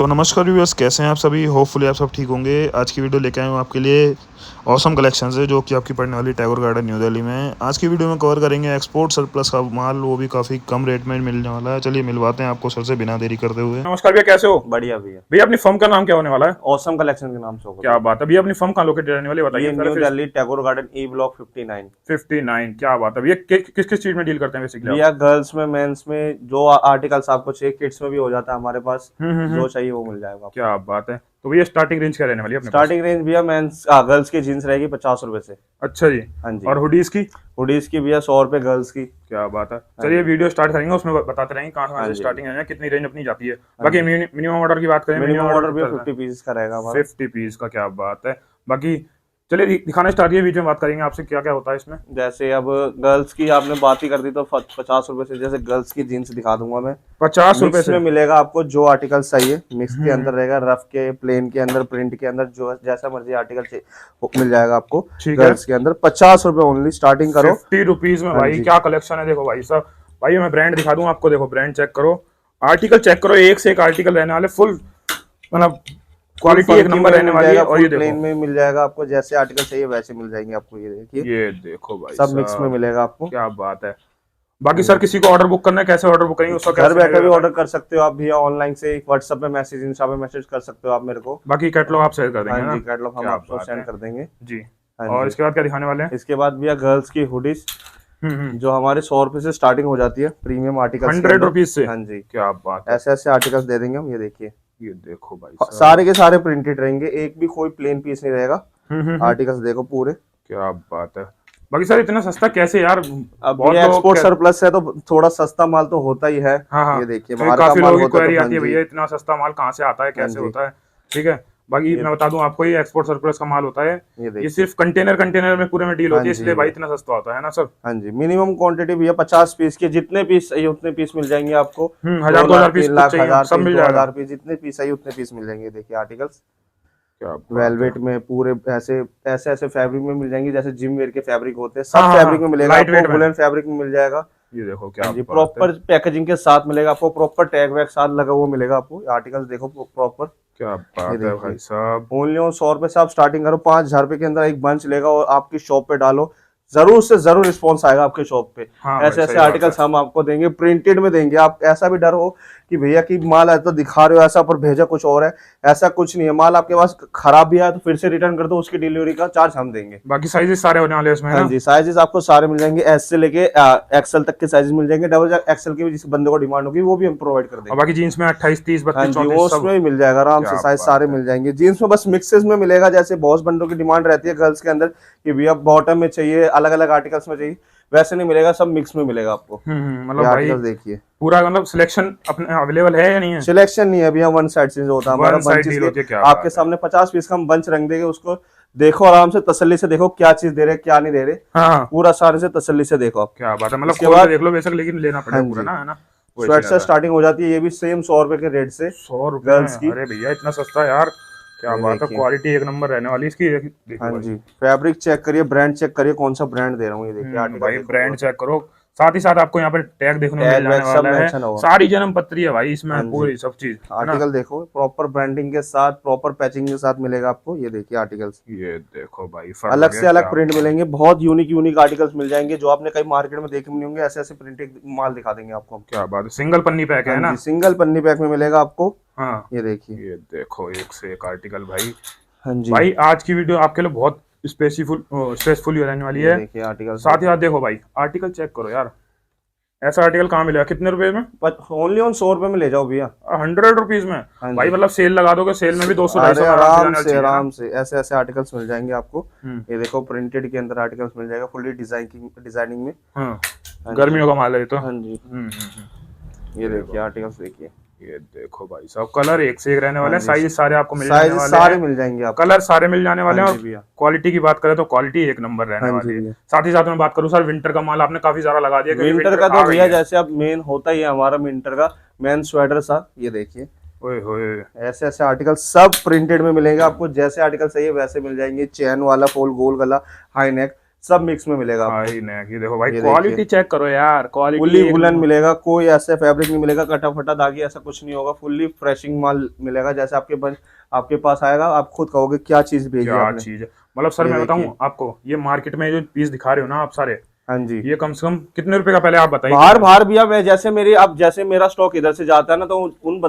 नमस्कार व्यूअर्स, कैसे हैं आप सभी। होपफुली आप सब ठीक होंगे। आज की वीडियो लेके आए हूँ आपके लिए ऑसम कलेक्शन है जो कि आपकी पड़ने वाली टैगोर गार्डन न्यू दिल्ली में। आज की वीडियो में कवर करेंगे एक्सपोर्ट सरप्लस का माल, वो भी काफ़ी कम रेट में मिलने वाला है। चलिए मिलवाते हैं आपको सर से बिना देरी करते हुए। नमस्कार भैया, कैसे हो। बढ़िया भैया। भैया अपनी फर्म का नाम क्या होने वाला है। ऑसम कलेक्शन के नाम से होगा। क्या बात है भैया, अपनी फर्म कहाँ लोकेटेड रहने वाली बताइए। ये new Delhi Tagore garden E block 59। 59। क्या बात है भैया, किस किस चीज में डील करते हैं बेसिकली। भैया गर्ल्स में, मेंस में जो आर्टिकल्स आपको चाहिए, किड्स में भी हो जाता है हमारे पास। जो चाहिए वो मिल जाएगा। क्या बात है। तो भैया स्टार्टिंग रेंज क्या रहने वाली है अपने स्टार्टिंग रेंज भैया मेंस गर्ल्स की जीन्स रहेगी 50 रुपए से। अच्छा जी। हाँ जी। और हुडीज की। हुडीज की भैया 100 रुपए गर्ल्स की। क्या बात है। चलिए वीडियो स्टार्ट करेंगे, उसमें बताते रहेंगे कहाँ से स्टार्टिंग है, कितनी रेंज अपनी जाती है। बाकी मिनिमम ऑर्डर की बात करें, मिनिमम ऑर्डर भी 50 पीस का रहेगा हमारा। 50 पीस का। क्या बात है। बाकी चलिए दिखाना स्टार्ट किया, वीडियो में बात करेंगे आपसे क्या क्या होता है इसमें। जैसे अब गर्ल्स की आपने बात ही कर दी तो 50 रुपए से जैसे गर्ल्स की जीन्स दिखा दूंगा मैं। 50 रुपए से में मिलेगा आपको जो आर्टिकल चाहिए। मिक्स के अंदर रहेगा, रफ के, प्लेन के अंदर, प्रिंट के अंदर, जो जैसा मर्जी आर्टिकल चाहिए वो मिल जाएगा आपको। गर्ल्स के अंदर 50 रुपए ओनली स्टार्टिंग करो। 50 रुपीज में भाई क्या कलेक्शन है। देखो भाई साहब, भाई मैं ब्रांड दिखा दूं आपको। देखो ब्रांड चेक करो, आर्टिकल चेक करो, एक से एक आर्टिकल रहने वाले, फुल मतलब क्वालिटी एक नंबर रहने वाली है। और ये देखो प्लेन में मिल जाएगा आपको, जैसे आर्टिकल चाहिए वैसे मिल जाएंगे आपको। ये देखिए, ये देखो भाई सब मिक्स में मिलेगा आपको। क्या बात है। बाकी सर किसी को ऑर्डर बुक करना है, कैसे ऑर्डर बुक करेंगे उसका। घर बैठे भी ऑर्डर कर सकते हो आप भैया, ऑनलाइन से व्हाट्सएप पे मैसेज, इंस्टा पे मैसेज कर सकते हो आप मेरे को। बाकी कैटलॉग आप शेयर कर देंगे ना। हाँ जी, कैटलॉग हम आपको सेंड कर देंगे जी। हाँ और जी। इसके बाद क्या दिखाने वाले हैं। इसके बाद भैया गर्ल्स की हुडीज जो हमारे 100 रुपए से स्टार्टिंग हो जाती है, प्रीमियम आर्टिकल 100 रुपीज से। हाँ जी। क्या बात है। ऐसे ऐसे आर्टिकल्स दे देंगे हम। ये देखिए, ये देखो भाई सारे के सारे प्रिंटेड रहेंगे, एक भी कोई प्लेन पीस नहीं रहेगा। आर्टिकल्स देखो पूरे। क्या बात है। बाकी सर इतना सस्ता कैसे यार। अब ये एक्सपोर्ट सरप्लस है तो थोड़ा सस्ता माल तो होता ही है। हाँ, ये देखिए बाहर काफी लोगों की क्वेरी आती है, तो भैया इतना सस्ता माल कहाँ से आता है, कैसे होता है। ठीक है। बाकी मैं बता दूं आपको, ये एक्सपोर्ट सरप्लस का माल होता है। ये सिर्फ कंटेनर में पूरे में डील होती है, इसलिए भाई इतना सस्ता होता है ना सर। हाँ जी। मिनिमम क्वांटिटी भैया 50 पीस की, जितने पीस चाहिए उतने पीस मिल जाएंगे आपको। 1000 2000 पीस, सब मिल जाएगा। 2000 पीस, जितने पीस चाहिए उतने पीस मिल जाएंगे। देखिए आर्टिकल्स वेलवेट में पूरे ऐसे ऐसे फैब्रिक में मिल जाएंगे, जैसे जिम वेयर के फैब्रिक होते हैं, सब फैब्रिक में मिलेगा आपको। वुलन फैब्रिक में मिल जाएगा। ये देखो क्या प्रॉपर पैकेजिंग के साथ मिलेगा आपको, प्रॉपर टैग वैग साथ लगा हुआ मिलेगा आपको। आर्टिकल्स देखो प्रॉपर। क्या बात है भाई साहब। ओनली ऑन 100 रुपए से आप स्टार्टिंग करो। 5000 रुपए के अंदर एक बंच लेगा और आपकी शॉप पे डालो, जरूर से जरूर रिस्पॉन्स आएगा आपके शॉप पे। ऐसे ऐसे आर्टिकल्स हम आपको देंगे, प्रिंटेड में देंगे। आप ऐसा भी डर हो कि भैया की माल ऐसा दिखा रहे हो ऐसा पर भेजा कुछ और है, ऐसा कुछ नहीं है। माल आपके पास खराब भी है तो फिर से रिटर्न कर दो, उसकी डिलीवरी का चार्ज हम देंगे। बाकी साइजेस सारे होने वाले इसमें। हाँ जी, साइजेस आपको सारे मिल जाएंगे, एस से लेके एक्सएल तक के साइजेस मिल जाएंगे। डबल एक्सएल की भी जिस बंदे को डिमांड होगी वो भी हम प्रोवाइड कर देंगे। बाकी जीन्स में 28 30 32 34 उसमें भी मिल जाएगा आराम से, साइज सारे मिल जाएंगे। जीन्स में बस मिक्सेस में मिलेगा, जैसे बहुत बंदों की डिमांड रहती है गर्ल्स के अंदर कि भैया बॉटम में चाहिए, अलग अलग आर्टिकल्स में चाहिए, वैसे नहीं मिलेगा, सब मिक्स में मिलेगा आपको। मतलब भाई देखिए पूरा मतलब सिलेक्शन अपने अवेलेबल है या नहीं है। सिलेक्शन नहीं है भैया, वन साइड से होता है हमारा। बंचेस आपके सामने 50 पीस का हम बंच रख देंगे, उसको देखो आराम से, तसल्ली से देखो क्या चीज दे रहे क्या नहीं दे रहे। पूरा सारे से तसल्ली से देखो आप। क्या बात है। मतलब खोल के देख लो बेशक, लेकिन लेना पड़ेगा पूरा ना, है ना। स्वेट से स्टार्टिंग हो जाती है, ये भी सेम 100 रुपए के रेट से। 100 रुपए गर्ल्स की। अरे भैया इतना सस्ता यार। क्या बात है, क्वालिटी एक नंबर रहने वाली इसकी। हाँ जी, फैब्रिक चेक करिए, ब्रांड चेक करिए, कौन सा ब्रांड दे रहा हूँ। ये देखिए आर्टिकल भाई ब्रांड चेक करो, साथ ही साथ आपको यहाँ पर टैग देखने को मिल जाने वाला है। सारी जन्म पत्री है भाई इसमें, पूरी सब चीज। आर्टिकल देखो प्रॉपर ब्रांडिंग के साथ, प्रॉपर पैचिंग के साथ मिलेगा आपको। ये देखिए आर्टिकल्स, ये देखो भाई अलग से अलग प्रिंट मिलेंगे, बहुत यूनिक आर्टिकल्स मिल जाएंगे जो आपने कहीं मार्केट में देखे नहीं होंगे। ऐसे ऐसे प्रिंटेड माल दिखा देंगे आपको। क्या बात है। सिंगल पन्नी पैक है ना। सिंगल पन्नी पैक में मिलेगा आपको। हाँ ये देखिए, ये देखो एक से एक आर्टिकल भाई। हाँ जी भाई आज की वीडियो आपके लिए बहुत स्ट्रेसफुल रहने वाली है। देखिए आर्टिकल, साथ ही साथ देखो भाई आर्टिकल चेक करो यार। ऐसा आर्टिकल कहाँ मिलेगा, कितने रुपए में। ओनली ऑन 100 रुपए में ले जाओ भैया, 100 रुपीज में। भाई मतलब सेल लगा दोगे, सेल में भी 200 आराम से ऐसे ऐसे आर्टिकल्स मिल जाएंगे आपको। ये देखो प्रिंटेड के अंदर आर्टिकल्स मिल जाएगा, फुल्ली डिजाइनिंग में। गर्मियों का माल है तो। हाँ जी, ये देखिए आर्टिकल्स देखिए। ये देखो भाई सब कलर एक से एक रहने वाले हैं। साइज सारे आपको मिल जाने वाले हैं, सारे मिल जाएंगे आपको, कलर सारे मिल जाने वाले हैं। और क्वालिटी की बात करें तो क्वालिटी एक नंबर रहने वाली है। साथ ही साथ में बात करूं सर, विंटर का माल आपने काफी सारा लगा दिया। विंटर का तो भैया जैसे अब मेन होता ही है हमारा विंटर का मेन स्वेटर सा। ये देखिए ऐसे ऐसे आर्टिकल सब प्रिंटेड में मिलेंगे आपको, जैसे आर्टिकल चाहिए वैसे मिल जाएंगे। चैन वाला, फुल गोल गला, हाई नेक, सब मिक्स में मिलेगा आपको। भाई नेक, ये देखो भाई, ये क्वालिटी देखिए, चेक करो यार, क्वालिटी फुल्ली वुलन मिलेगा, कोई ऐसे फैब्रिक नहीं मिलेगा, कटा फटा दागी ऐसा कुछ नहीं होगा, फुल्ली फ्रेशिंग माल मिलेगा। जैसे आपके पास आएगा आप खुद कहोगे क्या चीज भेजी क्या आपने। चीज है। मतलब सर ये मैं बताऊं देखिए, आपको, ये मार्केट में जो पीस दिखा रहे हो ना आप सारे, हाँ जी। ये कम से कम कितने रुपए का, पहले आप बताइए। बाहर बाहर भैया, मैं जैसे मेरी अब जैसे मेरा स्टॉक इधर से जाता है ना, तो उन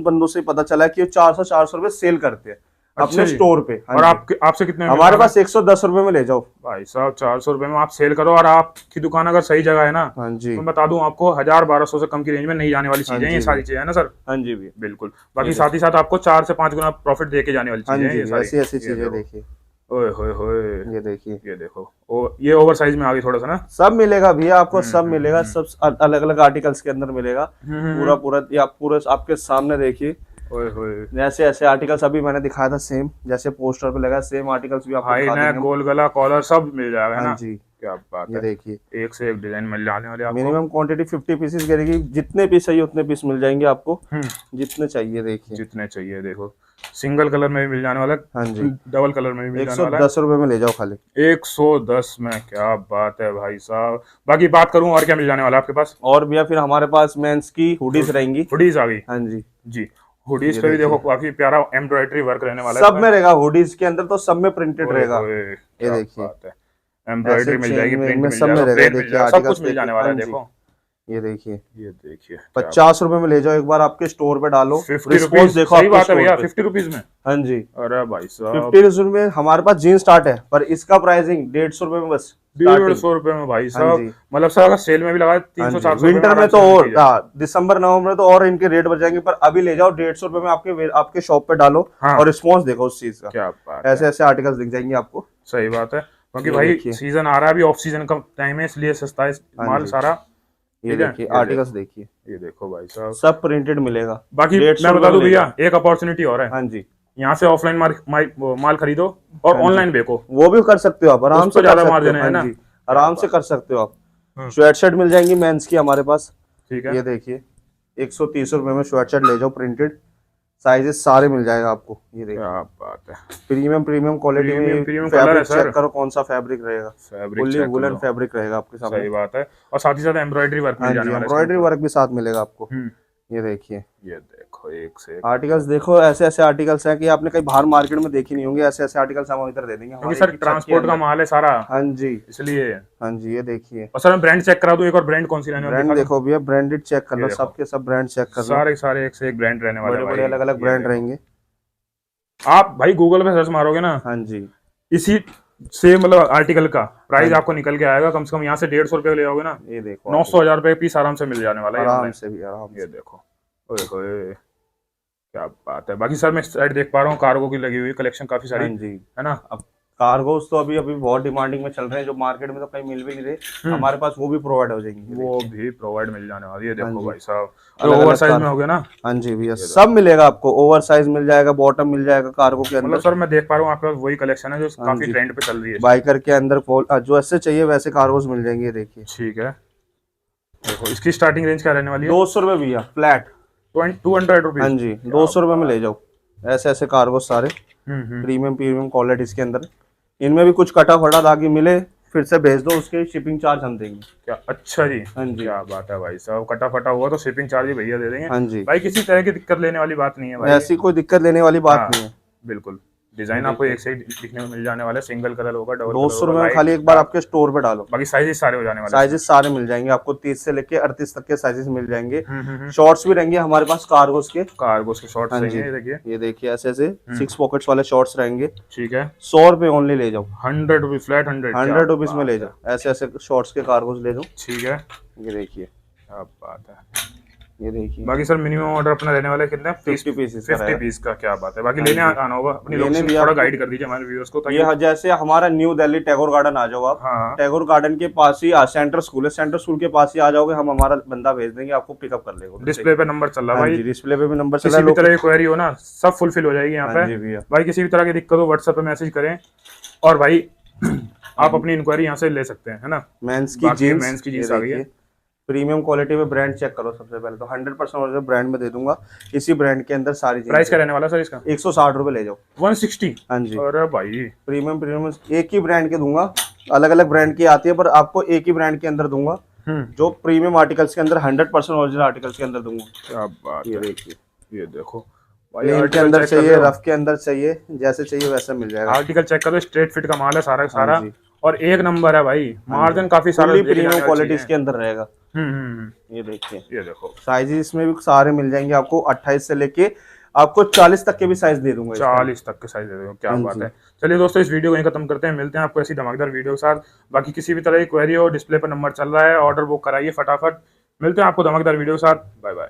बंदों से पता चला है कि 400 रुपए सेल करते हैं अच्छा अपने जी। स्टोर पे। हाँ और जी, आपके आपसे कितने में मिल हमारे रहा है? पास 110 रुपए में ले जाओ। भाई साहब 400 रुपए में आप सेल करो, और आपकी दुकान अगर सही जगह है ना, हाँ जी, तो मैं बता दूं आपको 1000-1200 से कम की रेंज में नहीं जाने वाली हाँ चीजें हैं ये जी सारी भैया, चीजें, है ना सर। हाँ जी भैया, बिल्कुल। बाकी साथ ही साथ आपको 4 से 5 गुना प्रॉफिट दे के जाने वाली हाँ चीजें हैं जी ये भैया, सारी। ऐसी ऐसी ये चीजें देखो, देखिए, ओए होए होए, ये देखिए, ये देखो, ओ ये ओवर साइज में आ गई थोड़ा सा ना। सब मिलेगा भैया आपको, सब हम्म, मिलेगा, सब अलग अलग आर्टिकल्स के अंदर मिलेगा। पूरा पूरा ये आप पूरा आपके सामने देखिए, ओए होए। जैसे ऐसे आर्टिकल्स अभी मैंने दिखाया था सेम, जैसे पोस्टर पे लगा सेम आर्टिकल्स भी आपको हाई दिखा नेक, देंगे हम। गोल गला, कॉलर सब मिल जाएगा, है हाँ ना। जी, क्या बात ये है, देखिए, एक से एक डिजाइन मिल जाने वाले आपको। मिनिमम क्वांटिटी 50 पीसेस गिरेगी, जितने पीस चाहिए उतने पीस मिल जाएंगे आपको, हम्म, जितने चाहिए देखिए। जितने चाहिए देखो, सिंगल कलर में भी मिल जाने वाला, हाँ जी, डबल कलर में भी मिल जाने वाला है। 110 रुपए में ले जाओ खाली। 110 में, क्या बात है भाई साहब। बाकी बात करूं और क्या मिल जाने वाला है आपके पास? और भैया फिर हमारे पास मेंस की हुडीज रहेंगी। हुडीज आ गई हाँ जी, जी। हुडीज ये पे भी देखो देखिए, काफी प्यारा एम्ब्रॉयडरी वर्क रहने वाला है सब इसमें। में रहेगा, हुडीज के अंदर तो सब में प्रिंटेड ओए रहेगा। होए, ये क्या देखिए, बात है। ऐसे एम्ब्रॉयडरी मिल चेन जाएगी, में प्रिंट इनमें मिल सब में जाएगा, रहेगा। प्लेन मिल देखिए जाएगा, सब कुछ आर्टिकल्स मिल देखिए, जाने वाला हाँ है जी, देखो। ये देखिए, ये देखिए क्या 50 रुपए में ले जाओ, एक बार आपके स्टोर पे डालो, 50 रिस्पॉन्स रुपीज, देखो सही आपके बात है स्टोर भैया, पे। 50 रुपीज में। हाँ जी, अरे भाई साहब, 50 रुपए में हमारे पास जीन्स स्टार्ट है, पर इसका प्राइसिंग 150 रुपए में बस डेढ़ स्टार्टिंग। सौ रुपए में भाई हाँ साहब। जी, मतलब सर अगर सेल में भी लगा हाँ तीन सौ जी, चार सौ रुपए में विंटर में आराम तो से मिल और चीज है। दिसंबर नवंबर में तो और इनके रेट बढ़ जाएंगे, पर अभी ले जाओ 150 रुपए में, आपके आपके शॉप पे डालो हाँ, और रिस्पॉन्स देखो उस चीज का। क्या बात ऐसे है, ऐसे आर्टिकल्स दिख जाएंगे आपको। सही बात है। क्योंकि ये भाई देखिए, सीजन आ रहा है, अभी ऑफ सीजन का टाइम है, इसलिए सस्ता है हाँ माल जी, सारा। ये ठीक है, देखिए ये आर्टिकल्स देखो, देखिए, ये देखो भाई साहब। सब प्रिंटेड मिलेगा। बाकी 150 मैं रुपए बता में दूं ले भैया, जाओ। एक अपॉर्चुनिटी और है। हाँ जी, यहाँ से ऑफलाइन माल खरीदो और हाँ जी, ऑनलाइन बेचो, वो भी कर सकते हो आप, उस आराम पर से कर ज्यादा सकते हो। मार्जिन है हाँ ना। जी, क्या आराम से बात कर सकते हो आप। है। स्वेट शर्ट मिल जाएंगी मेंस की हमारे पास। ठीक है, ये देखिए, 130 रुपए में स्वेट शर्ट ले जाओ प्रिंटेड, साइजेस सारे मिल जाएगा आपको। ये क्या देखिए, बात है। प्रीमियम प्रीमियम क्वालिटी में प्रीमियम ये प्रीमियम कलर है फैब्रिक सर, चेक करो कौन सा फैब्रिक रहेगा। फैब्रिक फुल्ली चेक कर वुलन लो। फैब्रिक रहेगा आपके सामने। सही बात है, और साथ ही साथ एम्ब्रॉयडरी वर्क हाँ मिल जाने जी, वाला है इसके एम्ब्रॉयडरी ऊपर। वर्क भी साथ मिलेगा आपको। हम्म, ये देखिए, ये देखो एक से एक। आर्टिकल्स देखो, ऐसे ऐसे आर्टिकल्स हैं कि आपने कहीं बाहर मार्केट में देखी नहीं होंगे। ऐसे ऐसे आर्टिकल्स हम इधर दे देंगे क्योंकि हमारे सर एक ही छत के ट्रांसपोर्ट का अंदर। माल है सारा, हाँ जी, इसलिए। हाँ जी, ये देखिए, और सर मैं ब्रांड चेक करा दूं एक, और ब्रांड कौन सी रहने वाली ब्रांड दिखा दूं? देखो भैया, ब्रांडेड चेक कर ये लो, देखो, सबके सब ब्रांड चेक कर लो, सारे सारे एक से एक ब्रांड रहने वाले बड़े हैं बड़े अलग अलग भाई। ये ब्रांड देखो, रहेंगे। आप भाई गूगल पे सर्च मारोगे ना, हाँ जी, इसी से मतलब आर्टिकल का हाँ प्राइस जी, आपको निकल के आएगा, कम से कम यहाँ से 150 रुपये ले जाओगे ना, ये देखो 900-1000 रुपये पीस आराम से मिल जाने वाला है आराम ऑनलाइन। से भी, आराम ये से। देखो, ओए होए, क्या बात है। बाकी सर मैं साइड देख पा रहा हूँ, कार्गो की लगी हुई कलेक्शन काफी सारी, हाँ जी, है ना। अब कार्गोस तो अभी अभी बहुत डिमांडिंग में चल रहे हैं, जो मार्केट में तो कहीं मिल भी नहीं रहे, हम्म, हमारे पास वो भी प्रोवाइड हो जाएंगे। ये वो देखिए, भी प्रोवाइड मिल जाने वाली है। हाँ देखो जी, भाई साहब, जो अलग ओवर अलग साइज कार। में हो गया ना। हाँ जी भैया, ये सब देखो, मिलेगा आपको, ओवर साइज मिल जाएगा, बॉटम मिल जाएगा कार्गो के मतलब अंदर। सर मैं देख पा रहा हूँ आपके पास वही कलेक्शन है जो हाँ काफी जी, ट्रेंड पे चल रही है इस टाइम। बाइकर के अंदर जो ऐसे चाहिए वैसे कार्गोस मिल जाएंगे। ये देखिए, ठीक है, देखो इसकी स्टार्टिंग रेंज क्या रहने वाली है? 200 रुपये भैया फ्लैट। 200 हाँ रुपीज। जी, क्या 200 रुपये में ले बात। जाओ, ऐसे ऐसे कार्गोस सारे हम्म, प्रीमियम प्रीमियम क्वालिटीज के अंदर। इनमें भी कुछ कटा फटा दागी मिले फिर से भेज दो, उसके शिपिंग चार्ज हम देंगे। क्या, अच्छा जी, हाँ जी, क्या बात है भाई साहब। कटा फटा हुआ तो शिपिंग चार्ज ही भैया दे देंगे हाँ जी, भाई, किसी तरह की दिक्कत लेने वाली बात नहीं है भाई। ऐसी कोई दिक्कत लेने वाली बात हाँ, नहीं है। बिल्कुल। डिजाइन आपको एक से एक दिखने में मिल जाने वाला है, सिंगल कलर होगा, डबल कलर 200 होगा, रुपये में लाइट खाली एक बार आपके स्टोर पे डालो, बाकी साइजेस सारे हो जाने वाले हैं साइजेस सारे मिल जाएंगे आपको, 30 से लेके 38 तक के साइजेस मिल जाएंगे। इसमें। शॉर्ट्स भी रहेंगे हमारे पास कार्गोस के। कार्गो के शॉर्ट्स हाँ रहेंगे, जी, ये देखिए। ये देखिए ऐसे ऐसे 6 पॉकेट्स वाले शॉर्ट्स रहेंगे। ठीक है, 100 रुपये ओनली ले जाओ, 100 रुपीज फ्लैट, 100। 100 रुपीज में ले जाओ, ऐसे ऐसे शॉर्ट्स के कार्गोस ले जाओ। ठीक है, ये देखिए, क्या बात है। ये देखिए, बाकी सर मिनिमम ऑर्डर अपना रहने वाला है कितना? 50 पीसेस का 50 रहेगा। पीस का, क्या बात है। बाकी हाँ लेने जी, आना होगा, अपनी लेने लोकेशन भी थोड़ा आपको, गाइड कर दीजिए हमारे व्यूअर्स को ताकि। ये जैसे हमारा न्यू दिल्ली टैगोर गार्डन आ जाओ आप। हाँ, टैगोर गार्डन के पास ही सेंटर स्कूल है, सेंटर स्कूल के पास ही आ जाओगे, हम हमारा बंदा भेज देंगे, आपको पिकअप कर लेगा। डिस्प्ले पे नंबर चल रहा है हाँ भाई, जी, डिस्प्ले पे भी नंबर चला किसी है भी तरह की क्वेरी हो ना सब फुलफिल हो जाएगी यहाँ हाँ पे जी भैया, भाई। किसी भी तरह की दिक्कत हो व्हाट्सएप पे मैसेज करें, और भाई आप अपनी इंक्वायरी यहाँ से ले सकते हैं, है ना। मेंस की बाकी जीन्स, मेंस की ये जीन्स आ गई है। देखिए, प्रीमियम क्वालिटी में ब्रांड चेक करो सबसे पहले तो 100% ओरिजिनल ब्रांड में दे दूंगा। इसी ब्रांड के अंदर सारी प्राइस क्या रहने वाला सर इसका? 160 रुपए ले जाओ। 160? हाँ जी। अरे भाई प्रीमियम प्रीमियम एक ही ब्रांड के दूंगा, अलग अलग ब्रांड की आती है पर आपको एक ही ब्रांड के अंदर दूंगा, जो प्रीमियम आर्टिकल्स के अंदर 100% ओरिजिनल आर्टिकल्स के अंदर दूंगा। क्या बात ये है, देखिए, ये देखो भाई प्लेन के आर्टिकल अंदर चेक कर चाहिए, रहे हो? रफ के अंदर चाहिए, जैसे चाहिए वैसा मिल जाएगा। आर्टिकल चेक करो, स्ट्रेट फिट का माल है सारा का सारा, जी। और एक नंबर है भाई, मार्जिन काफी सारा फुल्ली लेके जाने प्रीमियम वाली क्वालिटी चीज़ इसके है। अंदर रहेगा। हम्म। ये देखिए, ये देखो साइज इसमें भी सारे मिल जाएंगे आपको, 28 से लेके आपको 40 तक के भी साइज दे दूंगा इसमें। 40 तक के साइज दे दो, क्या हाँ बात जी। है। चलिए दोस्तों, इस वीडियो को यहीं खत्म करते हैं, मिलते हैं आपको ऐसी धमाकेदार वीडियो के साथ। बाकी किसी भी तरह की क्वेरी हो, डिस्प्ले पर नंबर चल रहा है, ऑर्डर बुक कराइए फटाफट। मिलते हैं आपको धमाकेदार वीडियो के साथ, बाय बाय।